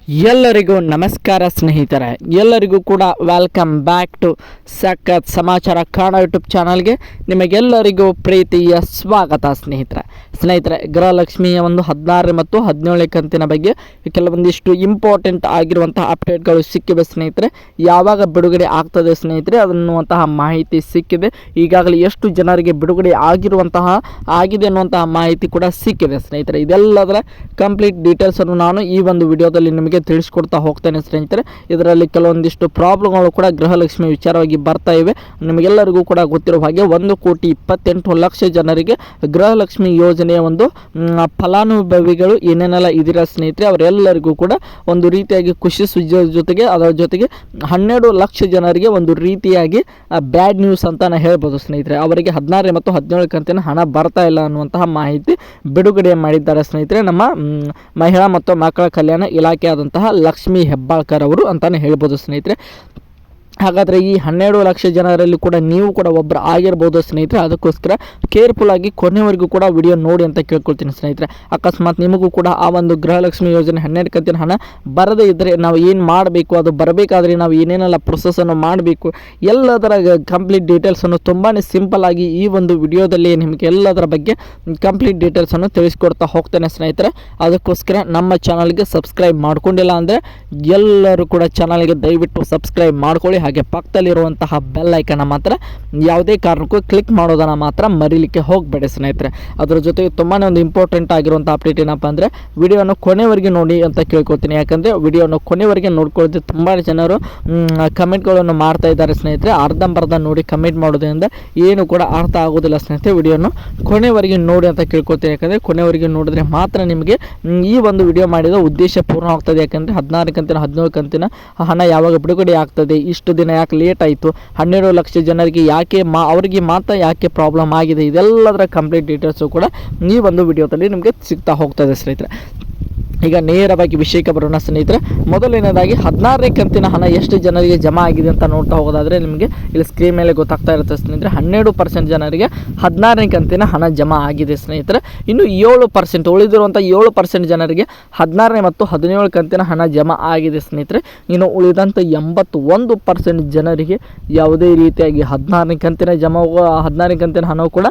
ಎಲ್ಲರಿಗೂ ನಮಸ್ಕಾರ ಸ್ನೇಹಿತರೆ, ಎಲ್ಲರಿಗೂ ಕೂಡ ವೆಲ್ಕಮ್ ಬ್ಯಾಕ್ ಟು ಸಖತ್ ಸಮಾಚಾರ ಕನ್ನಡ ಯೂಟ್ಯೂಬ್ ಚಾನಲ್ಗೆ ನಿಮಗೆಲ್ಲರಿಗೂ ಪ್ರೀತಿಯ ಸ್ವಾಗತ. ಸ್ನೇಹಿತರೆ ಗೃಹಲಕ್ಷ್ಮಿಯ ಒಂದು 16 ಮತ್ತು 17 ಕಂತಿನ ಬಗ್ಗೆ ಕೆಲವೊಂದಿಷ್ಟು ಇಂಪಾರ್ಟೆಂಟ್ ಆಗಿರುವಂತಹ ಅಪ್ಡೇಟ್ಗಳು ಸಿಕ್ಕಿವೆ ಸ್ನೇಹಿತರೆ. ಯಾವಾಗ ಬಿಡುಗಡೆ ಆಗ್ತದೆ ಸ್ನೇಹಿತರೆ ಅನ್ನುವಂತಹ ಮಾಹಿತಿ ಸಿಕ್ಕಿದೆ. ಈಗಾಗಲೇ ಎಷ್ಟು ಜನರಿಗೆ ಬಿಡುಗಡೆ ಆಗಿದೆ ಅನ್ನುವಂತಹ ಮಾಹಿತಿ ಕೂಡ ಸಿಕ್ಕಿದೆ ಸ್ನೇಹಿತರೆ. ಇದೆಲ್ಲದರ ಕಂಪ್ಲೀಟ್ ಡೀಟೇಲ್ಸನ್ನು ನಾನು ಈ ಒಂದು ವಿಡಿಯೋದಲ್ಲಿ ನಿಮಗೆ ತಿಳಿಸ್ಕೊಡ್ತಾ ಹೋಗ್ತೇನೆ ಸ್ನೇಹಿತರೆ. ಇದರಲ್ಲಿ ಕೆಲವೊಂದಿಷ್ಟು ಪ್ರಾಬ್ಲಮ್ಗಳು ಕೂಡ ಗೃಹಲಕ್ಷ್ಮಿ ವಿಚಾರವಾಗಿ ಬರ್ತಾ ಇವೆ. ನಿಮಗೆಲ್ಲರಿಗೂ ಕೂಡ ಗೊತ್ತಿರುವ ಹಾಗೆ 1,28,00,000 ಜನರಿಗೆ ಗೃಹಲಕ್ಷ್ಮಿ ಯೋಜನೆಯ ಒಂದು ಫಲಾನುಭವಿಗಳು ಏನೇನೆಲ್ಲ ಇದ್ದೀರಾ ಸ್ನೇಹಿತರೆ, ಅವರೆಲ್ಲರಿಗೂ ಕೂಡ ಒಂದು ರೀತಿಯಾಗಿ ಖುಷಿ ಸುದ್ದಿಯ ಜೊತೆಗೆ ಅದರ ಜೊತೆಗೆ 12 ಲಕ್ಷ ಜನರಿಗೆ ಒಂದು ರೀತಿಯಾಗಿ ಬ್ಯಾಡ್ ನ್ಯೂಸ್ ಅಂತಾನೆ ಹೇಳ್ಬೋದು ಸ್ನೇಹಿತರೆ. ಅವರಿಗೆ 16 ಮತ್ತು 17 ಕಂತಿನ ಹಣ ಬರ್ತಾ ಇಲ್ಲ ಅನ್ನುವಂತಹ ಮಾಹಿತಿ ಬಿಡುಗಡೆ ಮಾಡಿದ್ದಾರೆ ಸ್ನೇಹಿತರೆ ನಮ್ಮ ಮಹಿಳಾ ಮತ್ತು ಮಕ್ಕಳ ಕಲ್ಯಾಣ ಇಲಾಖೆಯಾದಂತಹ ಲಕ್ಷ್ಮೀ ಹೆಬ್ಬಾಳ್ಕರ್ ಅವರು ಅಂತಾನೆ ಹೇಳ್ಬೋದು ಸ್ನೇಹಿತರೆ. ಹಾಗಾದರೆ ಈ 12 ಲಕ್ಷ ಜನರಲ್ಲಿ ಕೂಡ ನೀವು ಕೂಡ ಒಬ್ಬರು ಆಗಿರ್ಬೋದು ಸ್ನೇಹಿತರೆ. ಅದಕ್ಕೋಸ್ಕರ ಕೇರ್ಫುಲ್ ಆಗಿ ಕೊನೆವರೆಗೂ ಕೂಡ ವಿಡಿಯೋ ನೋಡಿ ಅಂತ ಕೇಳ್ಕೊಳ್ತೀನಿ ಸ್ನೇಹಿತರೆ. ಅಕಸ್ಮಾತ್ ನಿಮಗೂ ಕೂಡ ಆ ಒಂದು ಗೃಹಲಕ್ಷ್ಮಿ ಯೋಜನೆ 12 ಕಂತಿನ ಹಣ ಬರದೇ ಇದ್ದರೆ ನಾವು ಏನು ಮಾಡಬೇಕು, ಅದು ಬರಬೇಕಾದ್ರೆ ನಾವು ಏನೇನೆಲ್ಲ ಪ್ರೊಸೆಸನ್ನು ಮಾಡಬೇಕು, ಎಲ್ಲದರ ಕಂಪ್ಲೀಟ್ ಡೀಟೇಲ್ಸನ್ನು ತುಂಬಾ ಸಿಂಪಲ್ ಆಗಿ ಈ ಒಂದು ವಿಡಿಯೋದಲ್ಲಿ ನಿಮಗೆ ಎಲ್ಲದರ ಬಗ್ಗೆ ಕಂಪ್ಲೀಟ್ ಡೀಟೇಲ್ಸನ್ನು ತಿಳಿಸ್ಕೊಡ್ತಾ ಹೋಗ್ತೇನೆ ಸ್ನೇಹಿತರೆ. ಅದಕ್ಕೋಸ್ಕರ ನಮ್ಮ ಚಾನಲ್ಗೆ ಸಬ್ಸ್ಕ್ರೈಬ್ ಮಾಡ್ಕೊಂಡಿಲ್ಲ ಅಂದರೆ ಎಲ್ಲರೂ ಕೂಡ ಚಾನಲ್ಗೆ ದಯವಿಟ್ಟು ಸಬ್ಸ್ಕ್ರೈಬ್ ಮಾಡ್ಕೊಳ್ಳಿ. ಹಾಗೆ ಪಕ್ಕದಲ್ಲಿರುವಂತಹ ಬೆಲ್ ಐಕನ್ ಮಾತ್ರ ಯಾವುದೇ ಕಾರಣಕ್ಕೂ ಕ್ಲಿಕ್ ಮಾಡೋದನ್ನು ಮಾತ್ರ ಮರೀಲಿಕ್ಕೆ ಹೋಗಬೇಡಿ ಸ್ನೇಹಿತರೆ. ಅದರ ಜೊತೆಗೆ ತುಂಬಾ ಒಂದು ಇಂಪಾರ್ಟೆಂಟ್ ಆಗಿರುವಂಥ ಅಪ್ಡೇಟ್ ಏನಪ್ಪ ಅಂದರೆ ವಿಡಿಯೋನ ಕೊನೆವರೆಗೆ ನೋಡಿ ಅಂತ ಕೇಳ್ಕೊಳ್ತೀನಿ. ಯಾಕಂದರೆ ವಿಡಿಯೋನ ಕೊನೆವರೆಗೆ ನೋಡ್ಕೊಳ್ಳೋದು ತುಂಬ ಜನರು ಕಮೆಂಟ್ಗಳನ್ನು ಮಾಡ್ತಾ ಇದ್ದಾರೆ ಸ್ನೇಹಿತರೆ. ಅರ್ಧಂಬರ್ಧ ನೋಡಿ ಕಮೆಂಟ್ ಮಾಡೋದ್ರಿಂದ ಏನು ಕೂಡ ಅರ್ಥ ಆಗೋದಿಲ್ಲ ಸ್ನೇಹಿತರೆ. ವಿಡಿಯೋನ ಕೊನೆವರೆಗೆ ನೋಡಿ ಅಂತ ಕೇಳ್ಕೊಳ್ತೀನಿ. ಯಾಕಂದರೆ ಕೊನೆವರೆಗೆ ನೋಡಿದ್ರೆ ಮಾತ್ರ ನಿಮಗೆ ಈ ಒಂದು ವಿಡಿಯೋ ಮಾಡಿದ ಉದ್ದೇಶ ಪೂರ್ಣವಾಗ್ತದೆ. ಯಾಕಂದರೆ 16 ಕಂತಿನ 17 ಕಂತಿನ ಹಣ ಯಾವಾಗ ಬಿಡುಗಡೆ ಆಗ್ತದೆ, ಇಷ್ಟು ದಿನ ಯಾಕೆ ಲೇಟ್ ಆಯಿತು, 12 ಲಕ್ಷ ಜನರಿಗೆ ಯಾಕೆ ಅವರಿಗೆ ಮಾತ್ರ ಯಾಕೆ ಪ್ರಾಬ್ಲಮ್ ಆಗಿದೆ, ಇದೆಲ್ಲದರ ಕಂಪ್ಲೀಟ್ ಡೀಟೇಲ್ಸು ಕೂಡ ಈ ಒಂದು ವಿಡಿಯೋದಲ್ಲಿ ನಿಮಗೆ ಸಿಗ್ತಾ ಹೋಗ್ತದೆ ಸ್ನೇಹಿತರೆ. ಈಗ ನೇರವಾಗಿ ವಿಷಯಕ್ಕೆ ಬರೋಣ ಸ್ನೇಹಿತರೆ. ಮೊದಲನೇದಾಗಿ 16ನೇ ಕಂತಿನ ಹಣ ಎಷ್ಟು ಜನರಿಗೆ ಜಮಾ ಆಗಿದೆ ಅಂತ ನೋಡ್ತಾ ಹೋಗೋದಾದರೆ ನಿಮಗೆ ಇಲ್ಲಿ ಸ್ಕ್ರೀನ್ ಮೇಲೆ ಗೊತ್ತಾಗ್ತಾ ಇರುತ್ತೆ ಸ್ನೇಹಿತರೆ. 12% ಜನರಿಗೆ 16ನೇ ಕಂತಿನ ಹಣ ಜಮಾ ಆಗಿದೆ ಸ್ನೇಹಿತರೆ. ಇನ್ನು 7% ಉಳಿದಿರುವಂಥ 7% ಜನರಿಗೆ 16ನೇ ಮತ್ತು 17 ಕಂತಿನ ಹಣ ಜಮಾ ಆಗಿದೆ ಸ್ನೇಹಿತರೆ. ಇನ್ನು ಉಳಿದಂಥ 81% ಜನರಿಗೆ ಯಾವುದೇ ರೀತಿಯಾಗಿ 16ನೇ ಕಂತಿನ ಹಣವು ಕೂಡ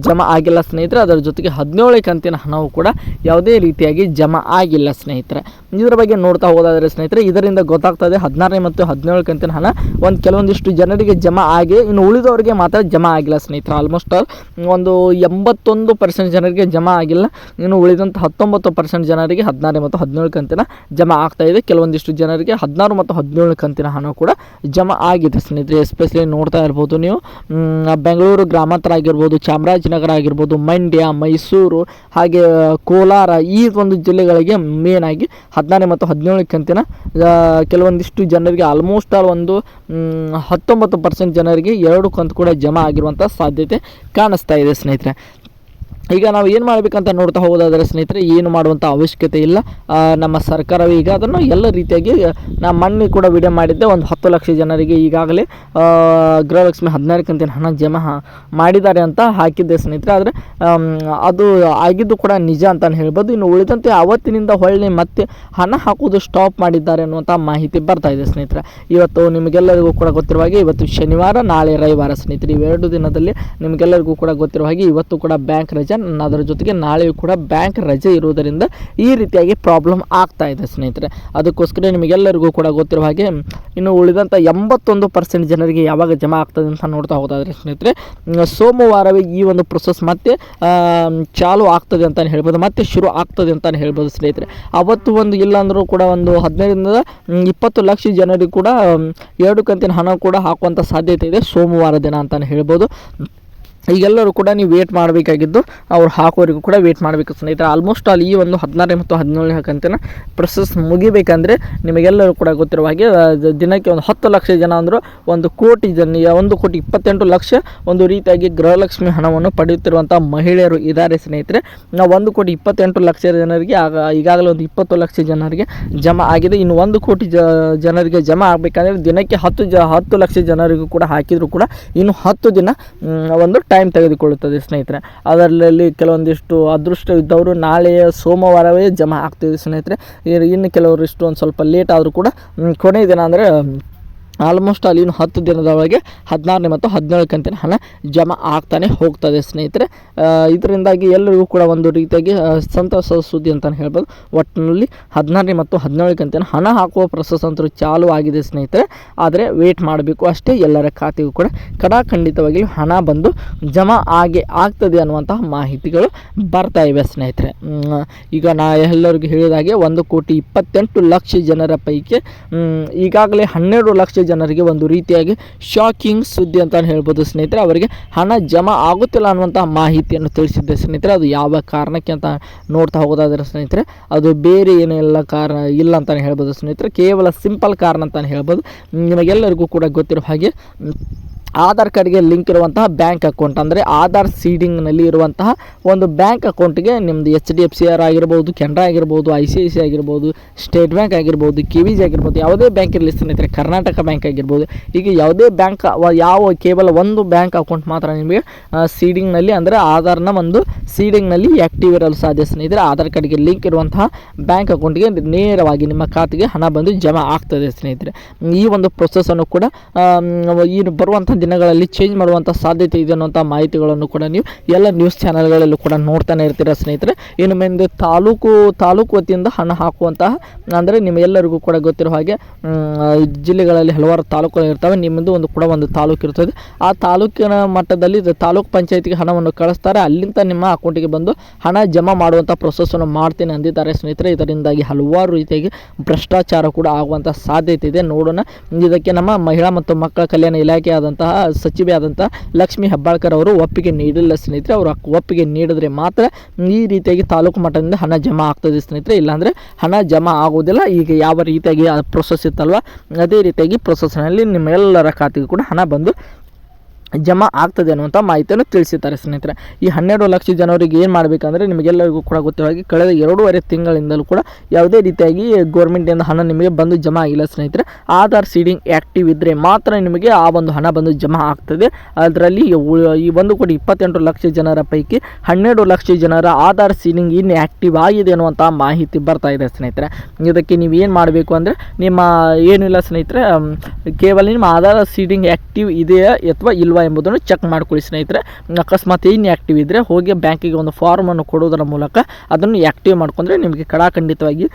ಜಮಾ ಆಗಿಲ್ಲ ಸ್ನೇಹಿತರೆ. ಅದರ ಜೊತೆಗೆ 17ನೇ ಕಂತಿನ ಹಣವು ಕೂಡ ಯಾವುದೇ ರೀತಿಯಾಗಿ ಜಮಾ ಆಗಿಲ್ಲ ಸ್ನೇಹಿತರೆ. ಇದರ ಬಗ್ಗೆ ನೋಡ್ತಾ ಹೋದಾದರೆ ಸ್ನೇಹಿತರೆ ಇದರಿಂದ ಗೊತ್ತಾಗ್ತದೆ 16 ಮತ್ತು 17 ಕಂತಿನ ಹಣ ಕೆಲವೊಂದಿಷ್ಟು ಜನರಿಗೆ ಜಮಾ ಆಗಿ ಇನ್ನು ಉಳಿದವರಿಗೆ ಮಾತ್ರ ಜಮಾ ಆಗಿಲ್ಲ ಸ್ನೇಹಿತರೆ. ಆಲ್ಮೋಸ್ಟ್ ಆಲ್ ಒಂದು 81% ಜನರಿಗೆ ಜಮಾ ಆಗಿಲ್ಲ. ಇನ್ನು ಉಳಿದಂಥ 19% ಜನರಿಗೆ 16 ಮತ್ತು 17 ಕಂತಿನ ಜಮಾ ಆಗ್ತಾ ಇದೆ. ಕೆಲವೊಂದಿಷ್ಟು ಜನರಿಗೆ 16 ಮತ್ತು 17 ಕಂತಿನ ಹಣ ಕೂಡ ಜಮಾ ಆಗಿದೆ ಸ್ನೇಹಿತರೆ. ಎಸ್ಪೆಷಲಿ ನೋಡ್ತಾ ಇರ್ಬೋದು ನೀವು ಬೆಂಗಳೂರು ಗ್ರಾಮಾಂತರ ಆಗಿರ್ಬೋದು, ಚಾಮರಾಜನಗರ ಆಗಿರ್ಬೋದು, ಮಂಡ್ಯ, ಮೈಸೂರು ಹಾಗೆ ಕೋಲಾರ ಈ ಒಂದು ಜಿಲ್ಲೆಗಳಿಗೆ ಮೇನ್ ಆಗಿ 16 ಮತ್ತು 17 ಕಂತಿನ ಕೆಲವೊಂದಿಷ್ಟು ಜನರಿಗೆ ಆಲ್ಮೋಸ್ಟ್ ಆಲ್ ಒಂದು 19% ಜನರಿಗೆ 2 ಕಂತು ಕೂಡ ಜಮಾ ಆಗಿರುವಂಥ ಸಾಧ್ಯತೆ ಕಾಣಿಸ್ತಾ ಇದೆ ಸ್ನೇಹಿತರೆ. ಈಗ ನಾವು ಏನು ಮಾಡಬೇಕಂತ ನೋಡ್ತಾ ಹೋಗೋದಾದರೆ ಸ್ನೇಹಿತರೆ ಏನು ಮಾಡುವಂಥ ಅವಶ್ಯಕತೆ ಇಲ್ಲ. ನಮ್ಮ ಸರ್ಕಾರವೇ ಈಗ ಅದನ್ನು ಎಲ್ಲ ರೀತಿಯಾಗಿ ನಾನು ಮೊನ್ನೆ ಕೂಡ ವಿಡಿಯೋ ಮಾಡಿದ್ದೆ. ಒಂದು 10 ಲಕ್ಷ ಜನರಿಗೆ ಈಗಾಗಲೇ ಗೃಹಲಕ್ಷ್ಮಿ 16 ಕಂತಿನ ಹಣ ಜಮಾ ಮಾಡಿದ್ದಾರೆ ಅಂತ ಹಾಕಿದ್ದೆ ಸ್ನೇಹಿತರೆ. ಆದರೆ ಅದು ಆಗಿದ್ದು ಕೂಡ ನಿಜ ಅಂತಲೇ ಹೇಳ್ಬೋದು. ಇನ್ನು ಉಳಿದಂತೆ ಅವತ್ತಿನಿಂದ ಹೊಳ್ಳಿ ಮತ್ತೆ ಹಣ ಹಾಕೋದು ಸ್ಟಾಪ್ ಮಾಡಿದ್ದಾರೆ ಅನ್ನುವಂಥ ಮಾಹಿತಿ ಬರ್ತಾ ಇದೆ ಸ್ನೇಹಿತರೆ. ಇವತ್ತು ನಿಮಗೆಲ್ಲರಿಗೂ ಕೂಡ ಗೊತ್ತಿರುವ ಹಾಗೆ ಇವತ್ತು ಶನಿವಾರ, ನಾಳೆ ರವಿವಾರ ಸ್ನೇಹಿತರೆ. ಇವೆರಡು ದಿನದಲ್ಲಿ ನಿಮಗೆಲ್ಲರಿಗೂ ಕೂಡ ಗೊತ್ತಿರುವ ಹಾಗೆ ಇವತ್ತು ಕೂಡ ಬ್ಯಾಂಕ್ ರಜೆ, ಅದರ ಜೊತೆಗೆ ನಾಳೆಯೂ ಕೂಡ ಬ್ಯಾಂಕ್ ರಜೆ ಇರುವುದರಿಂದ ಈ ರೀತಿಯಾಗಿ ಪ್ರಾಬ್ಲಮ್ ಆಗ್ತಾ ಇದೆ ಸ್ನೇಹಿತರೆ. ಅದಕ್ಕೋಸ್ಕರ ನಿಮಗೆಲ್ಲರಿಗೂ ಕೂಡ ಗೊತ್ತಿರುವ ಹಾಗೆ ಇನ್ನು ಉಳಿದಂಥ 81% ಜನರಿಗೆ ಯಾವಾಗ ಜಮಾ ಆಗ್ತದೆ ಅಂತ ನೋಡ್ತಾ ಹೋದಾದರೆ ಸ್ನೇಹಿತರೆ ಸೋಮವಾರವೇ ಈ ಒಂದು ಪ್ರೊಸೆಸ್ ಮತ್ತೆ ಚಾಲು ಆಗ್ತದೆ ಅಂತಲೇ ಹೇಳ್ಬೋದು, ಮತ್ತೆ ಶುರು ಆಗ್ತದೆ ಅಂತಲೇ ಹೇಳ್ಬೋದು ಸ್ನೇಹಿತರೆ. ಅವತ್ತು ಒಂದು ಇಲ್ಲಾಂದರೂ ಕೂಡ ಒಂದು 15ರಿಂದ 20 ಲಕ್ಷ ಜನರಿಗೆ ಕೂಡ 2 ಕಂತಿನ ಹಣ ಕೂಡ ಹಾಕುವಂಥ ಸಾಧ್ಯತೆ ಇದೆ ಸೋಮವಾರ ದಿನ ಅಂತಲೇ ಹೇಳ್ಬೋದು. ಈಗೆಲ್ಲರೂ ಕೂಡ ನೀವು ವೇಟ್ ಮಾಡಬೇಕಾಗಿದ್ದು ಅವ್ರು ಹಾಕೋರಿಗೂ ಕೂಡ ವೇಟ್ ಮಾಡಬೇಕು ಸ್ನೇಹಿತರೆ. ಆಲ್ಮೋಸ್ಟ್ ಆಲ್ ಈ ಒಂದು 16 ಮತ್ತು 17 ಕಂತಿನ ಪ್ರೊಸೆಸ್ ಮುಗಿಬೇಕಂದ್ರೆ ನಿಮಗೆಲ್ಲರೂ ಕೂಡ ಗೊತ್ತಿರುವ ಹಾಗೆ ದಿನಕ್ಕೆ ಒಂದು 10 ಲಕ್ಷ ಜನ ಅಂದರೂ 1 ಕೋಟಿ 1,28 ಲಕ್ಷ ಒಂದು ರೀತಿಯಾಗಿ ಗೃಹಲಕ್ಷ್ಮಿ ಹಣವನ್ನು ಪಡೆಯುತ್ತಿರುವಂಥ ಮಹಿಳೆಯರು ಇದ್ದಾರೆ ಸ್ನೇಹಿತರೆ. ನಾವು 1,28 ಲಕ್ಷ ಜನರಿಗೆ ಈಗಾಗಲೇ ಒಂದು 20 ಲಕ್ಷ ಜನರಿಗೆ ಜಮಾ ಆಗಿದೆ. ಇನ್ನು 1 ಕೋಟಿ ಜನರಿಗೆ ಜಮಾ ಆಗಬೇಕಂದ್ರೆ ದಿನಕ್ಕೆ 10 ಲಕ್ಷ ಜನರಿಗೂ ಕೂಡ ಹಾಕಿದರೂ ಕೂಡ ಇನ್ನು 10 ದಿನ ಒಂದು ಟೈಮ್ ತೆಗೆದುಕೊಳ್ಳುತ್ತದೆ ಸ್ನೇಹಿತರೆ. ಅದರಲ್ಲಿ ಕೆಲವೊಂದಿಷ್ಟು ಅದೃಷ್ಟ ಇದ್ದವರು ನಾಳೆ ಸೋಮವಾರವೇ ಜಮಾ ಆಗ್ತಿದೆ ಸ್ನೇಹಿತರೆ. ಇನ್ನು ಕೆಲವರು ಒಂದು ಸ್ವಲ್ಪ ಲೇಟ್ ಆದರೂ ಕೂಡ ಕೊನೆಯ ದಿನ ಅಂದರೆ ಆಲ್ಮೋಸ್ಟ್ ಅಲ್ಲಿ ಇನ್ನು 10 ದಿನದೊಳಗೆ 16ನೇ ಮತ್ತು 17ನೇ ಕಂತಿನ ಹಣ ಜಮಾ ಆಗ್ತಾನೆ ಹೋಗ್ತದೆ ಸ್ನೇಹಿತರೆ. ಇದರಿಂದಾಗಿ ಎಲ್ಲರಿಗೂ ಕೂಡ ಒಂದು ರೀತಿಯಾಗಿ ಸಂತೋಷದ ಸುದ್ದಿ ಅಂತಲೇ ಹೇಳ್ಬೋದು. ಒಟ್ಟಿನಲ್ಲಿ 16ನೇ ಮತ್ತು 17ನೇ ಕಂತಿನ ಹಣ ಹಾಕುವ ಪ್ರೊಸೆಸ್ ಅಂತೂ ಚಾಲು ಆಗಿದೆ ಸ್ನೇಹಿತರೆ. ಆದರೆ ವೇಟ್ ಮಾಡಬೇಕು ಅಷ್ಟೇ. ಎಲ್ಲರ ಖಾತೆಗೂ ಕೂಡ ಖಂಡಿತವಾಗಿ ಹಣ ಬಂದು ಜಮಾ ಆಗ್ತದೆ ಅನ್ನುವಂತಹ ಮಾಹಿತಿಗಳು ಬರ್ತಾ ಇವೆ ಸ್ನೇಹಿತರೆ. ಈಗ ಎಲ್ಲರಿಗೂ ಹೇಳಿದಾಗೆ 1,28,00,000 ಜನರ ಪೈಕಿ ಈಗಾಗಲೇ 12 ಲಕ್ಷ ಜನರಿಗೆ ಒಂದು ರೀತಿಯಾಗಿ ಶಾಕಿಂಗ್ ಸುದ್ದಿ ಅಂತ ಹೇಳ್ಬೋದು ಸ್ನೇಹಿತರೆ. ಅವರಿಗೆ ಹಣ ಜಮಾ ಆಗುತ್ತಿಲ್ಲ ಅನ್ನುವಂತಹ ಮಾಹಿತಿಯನ್ನು ತಿಳಿಸಿದ್ದೆ ಸ್ನೇಹಿತರೆ. ಅದು ಯಾವ ಕಾರಣಕ್ಕೆ ಅಂತ ನೋಡ್ತಾ ಹೋಗೋದಾದ್ರೆ ಸ್ನೇಹಿತರೆ, ಅದು ಬೇರೆ ಏನೆಲ್ಲ ಕಾರಣ ಇಲ್ಲ ಅಂತಲೇ ಹೇಳ್ಬೋದು ಸ್ನೇಹಿತರೆ. ಕೇವಲ ಸಿಂಪಲ್ ಕಾರಣ ಅಂತಲೇ ಹೇಳ್ಬೋದು. ನಿಮಗೆಲ್ಲರಿಗೂ ಕೂಡ ಗೊತ್ತಿರೋ ಹಾಗೆ ಆಧಾರ್ ಕಾರ್ಡ್ಗೆ ಲಿಂಕ್ ಇರುವಂತಹ ಬ್ಯಾಂಕ್ ಅಕೌಂಟ್ ಅಂದರೆ ಆಧಾರ್ ಸೀಡಿಂಗ್ನಲ್ಲಿ ಇರುವಂತಹ ಒಂದು ಬ್ಯಾಂಕ್ ಅಕೌಂಟ್ಗೆ ನಿಮ್ಮದು HDFC ಆಗಿರ್ಬೋದು, ಕೆನರಾ ಆಗಿರ್ಬೋದು, ICICI ಆಗಿರ್ಬೋದು, ಸ್ಟೇಟ್ ಬ್ಯಾಂಕ್ ಆಗಿರ್ಬೋದು, KVG ಆಗಿರ್ಬೋದು, ಯಾವುದೇ ಬ್ಯಾಂಕ್ ಇರಲಿ ಸ್ನೇಹಿತರೆ, ಕರ್ನಾಟಕ ಬ್ಯಾಂಕ್ ಆಗಿರ್ಬೋದು, ಈಗ ಯಾವುದೇ ಬ್ಯಾಂಕ್ ಕೇವಲ ಒಂದು ಬ್ಯಾಂಕ್ ಅಕೌಂಟ್ ಮಾತ್ರ ನಿಮಗೆ ಸೀಡಿಂಗ್ನಲ್ಲಿ ಅಂದರೆ ಆಧಾರ್ನ ಒಂದು ಸೀಡಿಂಗ್ನಲ್ಲಿ ಆ್ಯಕ್ಟಿವ್ ಇರಲು ಸಾಧ್ಯ ಸ್ನೇಹಿತರೆ. ಆಧಾರ್ ಕಾರ್ಡ್ಗೆ ಲಿಂಕ್ ಇರುವಂತಹ ಬ್ಯಾಂಕ್ ಅಕೌಂಟ್ಗೆ ನೇರವಾಗಿ ನಿಮ್ಮ ಖಾತೆಗೆ ಹಣ ಬಂದು ಜಮಾ ಆಗ್ತದೆ ಸ್ನೇಹಿತರೆ. ಈ ಒಂದು ಪ್ರೊಸೆಸನ್ನು ಕೂಡ ಏನು ಬರುವಂಥ ದಿನಗಳಲ್ಲಿ ಚೇಂಜ್ ಮಾಡುವಂಥ ಸಾಧ್ಯತೆ ಇದೆ ಅನ್ನುವಂಥ ಮಾಹಿತಿಗಳನ್ನು ಕೂಡ ನೀವು ಎಲ್ಲ ನ್ಯೂಸ್ ಚಾನಲ್ಗಳಲ್ಲೂ ಕೂಡ ನೋಡ್ತಾನೆ ಇರ್ತೀರ ಸ್ನೇಹಿತರೆ. ಇನ್ನು ಮುಂದೆ ತಾಲೂಕು ವತಿಯಿಂದ ಹಣ ಹಾಕುವಂತಹ ಅಂದರೆ ನಿಮ್ಮೆಲ್ಲರಿಗೂ ಕೂಡ ಗೊತ್ತಿರೋ ಹಾಗೆ ಜಿಲ್ಲೆಗಳಲ್ಲಿ ಹಲವಾರು ತಾಲೂಕುಗಳು ಇರ್ತವೆ. ನಿಮ್ಮದು ಒಂದು ತಾಲೂಕು ಇರ್ತದೆ. ಆ ತಾಲೂಕಿನ ಮಟ್ಟದಲ್ಲಿ ತಾಲೂಕು ಪಂಚಾಯತಿಗೆ ಹಣವನ್ನು ಕಳಿಸ್ತಾರೆ. ಅಲ್ಲಿಂದ ನಿಮ್ಮ ಅಕೌಂಟಿಗೆ ಬಂದು ಹಣ ಜಮಾ ಮಾಡುವಂಥ ಪ್ರೊಸೆಸನ್ನು ಮಾಡ್ತೇನೆ ಅಂದಿದ್ದಾರೆ ಸ್ನೇಹಿತರೆ. ಇದರಿಂದಾಗಿ ಹಲವಾರು ರೀತಿಯಾಗಿ ಭ್ರಷ್ಟಾಚಾರ ಕೂಡ ಆಗುವಂಥ ಸಾಧ್ಯತೆ ಇದೆ. ನೋಡೋಣ. ಇದಕ್ಕೆ ನಮ್ಮ ಮಹಿಳಾ ಮತ್ತು ಮಕ್ಕಳ ಕಲ್ಯಾಣ ಇಲಾಖೆ ಆದಂತಹ ಸಚಿವೆ ಆದಂತಹ ಲಕ್ಷ್ಮೀ ಹೆಬ್ಬಾಳ್ಕರ್ ಅವರು ಒಪ್ಪಿಗೆ ನೀಡಿಲ್ಲ ಸ್ನೇಹಿತರೆ. ಅವರು ಒಪ್ಪಿಗೆ ನೀಡಿದ್ರೆ ಮಾತ್ರ ಈ ರೀತಿಯಾಗಿ ತಾಲೂಕು ಮಟ್ಟದಿಂದ ಹಣ ಜಮಾ ಆಗ್ತದೆ ಸ್ನೇಹಿತರೆ. ಇಲ್ಲಾಂದರೆ ಹಣ ಜಮಾ ಆಗುವುದಿಲ್ಲ. ಈಗ ಯಾವ ರೀತಿಯಾಗಿ ಆ ಪ್ರೊಸೆಸ್ ಇತ್ತಲ್ವ ಅದೇ ರೀತಿಯಾಗಿ ಪ್ರೊಸೆಸ್ನಲ್ಲಿ ನಿಮ್ಮೆಲ್ಲರ ಖಾತೆಗೂ ಕೂಡ ಹಣ ಬಂದು ಜಮಾ ಆಗ್ತದೆ ಅನ್ನುವಂಥ ಮಾಹಿತಿಯನ್ನು ತಿಳಿಸಿದ್ದಾರೆ ಸ್ನೇಹಿತರೆ. ಈ 12 ಲಕ್ಷ ಜನರಿಗೆ ಏನು ಮಾಡಬೇಕಂದ್ರೆ ನಿಮಗೆಲ್ಲರಿಗೂ ಕೂಡ ಗೊತ್ತಿರೋ ಹಾಗೆ ಕಳೆದ 2.5 ತಿಂಗಳಿಂದಲೂ ಕೂಡ ಯಾವುದೇ ರೀತಿಯಾಗಿ ಗೌರ್ಮೆಂಟಿಂದ ಹಣ ನಿಮಗೆ ಬಂದು ಜಮಾ ಆಗಿಲ್ಲ ಸ್ನೇಹಿತರೆ. ಆಧಾರ್ ಸೀಡಿಂಗ್ ಆ್ಯಕ್ಟಿವ್ ಇದ್ದರೆ ಮಾತ್ರ ನಿಮಗೆ ಆ ಒಂದು ಹಣ ಬಂದು ಜಮಾ ಆಗ್ತದೆ. ಅದರಲ್ಲಿ ಈ 1,28,00,000 ಜನರ ಪೈಕಿ 12 ಲಕ್ಷ ಜನರ ಆಧಾರ್ ಸೀಡಿಂಗ್ ಇನ್ನು ಆ್ಯಕ್ಟಿವ್ ಆಗಿದೆ ಅನ್ನುವಂಥ ಮಾಹಿತಿ ಬರ್ತಾ ಇದೆ ಸ್ನೇಹಿತರೆ. ಇದಕ್ಕೆ ನೀವು ಏನು ಮಾಡಬೇಕು ಅಂದರೆ ನಿಮ್ಮ ಏನಿಲ್ಲ ಸ್ನೇಹಿತರೆ, ಕೇವಲ ನಿಮ್ಮ ಆಧಾರ್ ಸೀಡಿಂಗ್ ಆ್ಯಕ್ಟಿವ್ ಇದೆಯಾ ಅಥವಾ ಇಲ್ವಾ ಎಂಬುದನ್ನು ಚೆಕ್ ಮಾಡ್ಕೊಳ್ಳಿ ಸ್ನೇಹಿತರೆ. ಅಕಸ್ಮಾತ್ ಏನು ಆ್ಯಕ್ಟಿವ್ ಇದ್ದರೆ ಹೋಗಿ ಬ್ಯಾಂಕಿಗೆ ಒಂದು ಫಾರ್ಮನ್ನು ಕೊಡೋದರ ಮೂಲಕ ಅದನ್ನು ಆ್ಯಕ್ಟಿವ್ ಮಾಡ್ಕೊಂಡ್ರೆ ನಿಮಗೆ ಖಂಡಿತವಾಗಿ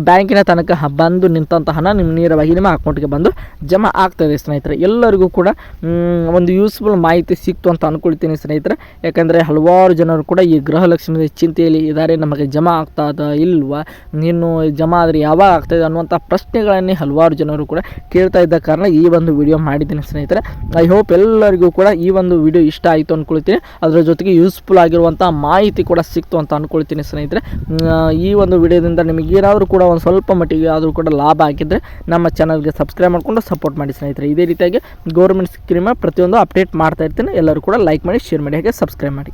ಬ್ಯಾಂಕಿನ ತನಕ ಬಂದು ನಿಂತಹ ಹಣ ನಿಮ್ಮ ನೇರವಾಗಿ ನಿಮ್ಮ ಅಕೌಂಟ್ಗೆ ಬಂದು ಜಮಾ ಆಗ್ತದೆ ಸ್ನೇಹಿತರೆ. ಎಲ್ಲರಿಗೂ ಕೂಡ ಒಂದು ಯೂಸ್ಫುಲ್ ಮಾಹಿತಿ ಸಿಕ್ತು ಅಂತ ಅಂದ್ಕೊಳ್ತೀನಿ ಸ್ನೇಹಿತರೆ. ಯಾಕಂದರೆ ಹಲವಾರು ಜನರು ಕೂಡ ಈ ಗೃಹಲಕ್ಷ್ಮಿ ಚಿಂತೆಯಲ್ಲಿ ಇದ್ದಾರೆ. ನಮಗೆ ಜಮಾ ಆಗ್ತದ ಇಲ್ವಾ, ಇನ್ನು ಜಮಾ ಆದರೆ ಯಾವಾಗ ಆಗ್ತದೆ ಅನ್ನುವಂಥ ಪ್ರಶ್ನೆಗಳನ್ನೇ ಹಲವಾರು ಜನರು ಕೂಡ ಕೇಳ್ತಾ ಇದ್ದ ಕಾರಣ ಈ ಒಂದು ವಿಡಿಯೋ ಮಾಡಿದ್ದೀನಿ ಸ್ನೇಹಿತರೆ. ಐ ಹೋಪ್ ಎಲ್ಲರಿಗೂ ಕೂಡ ಈ ಒಂದು ವಿಡಿಯೋ ಇಷ್ಟ ಆಯಿತು ಅಂದ್ಕೊಳ್ತೀನಿ. ಅದರ ಜೊತೆಗೆ ಯೂಸ್ಫುಲ್ ಆಗಿರುವಂಥ ಮಾಹಿತಿ ಕೂಡ ಸಿಕ್ತು ಅಂತ ಅಂದ್ಕೊಳ್ತೀನಿ ಸ್ನೇಹಿತರೆ. ಈ ಒಂದು ವಿಡಿಯೋದಿಂದ ನಿಮಗೆ ಏನಾದರೂ ಕೂಡ ಒಂದು ಸ್ವಲ್ಪ ಮಟ್ಟಿಗೆ ಆದರೂ ಕೂಡ ಲಾಭ ಆಗಿದ್ದರೆ ನಮ್ಮ ಚಾನಲ್ಗೆ ಸಬ್ಸ್ಕ್ರೈಬ್ ಮಾಡಿಕೊಂಡು ಸಪೋರ್ಟ್ ಮಾಡಿ ಸ್ನೇಹಿತರೆ. ಇದೇ ರೀತಿಯಾಗಿ ಗೌರ್ಮೆಂಟ್ ಸ್ಕೀಮ್ ಪ್ರತಿಯೊಂದು ಅಪ್ಡೇಟ್ ಮಾಡ್ತಾ ಇರ್ತೀನಿ. ಎಲ್ಲರೂ ಕೂಡ ಲೈಕ್ ಮಾಡಿ, ಶೇರ್ ಮಾಡಿ, ಹಾಗೆ ಸಬ್ಸ್ಕ್ರೈಬ್ ಮಾಡಿ.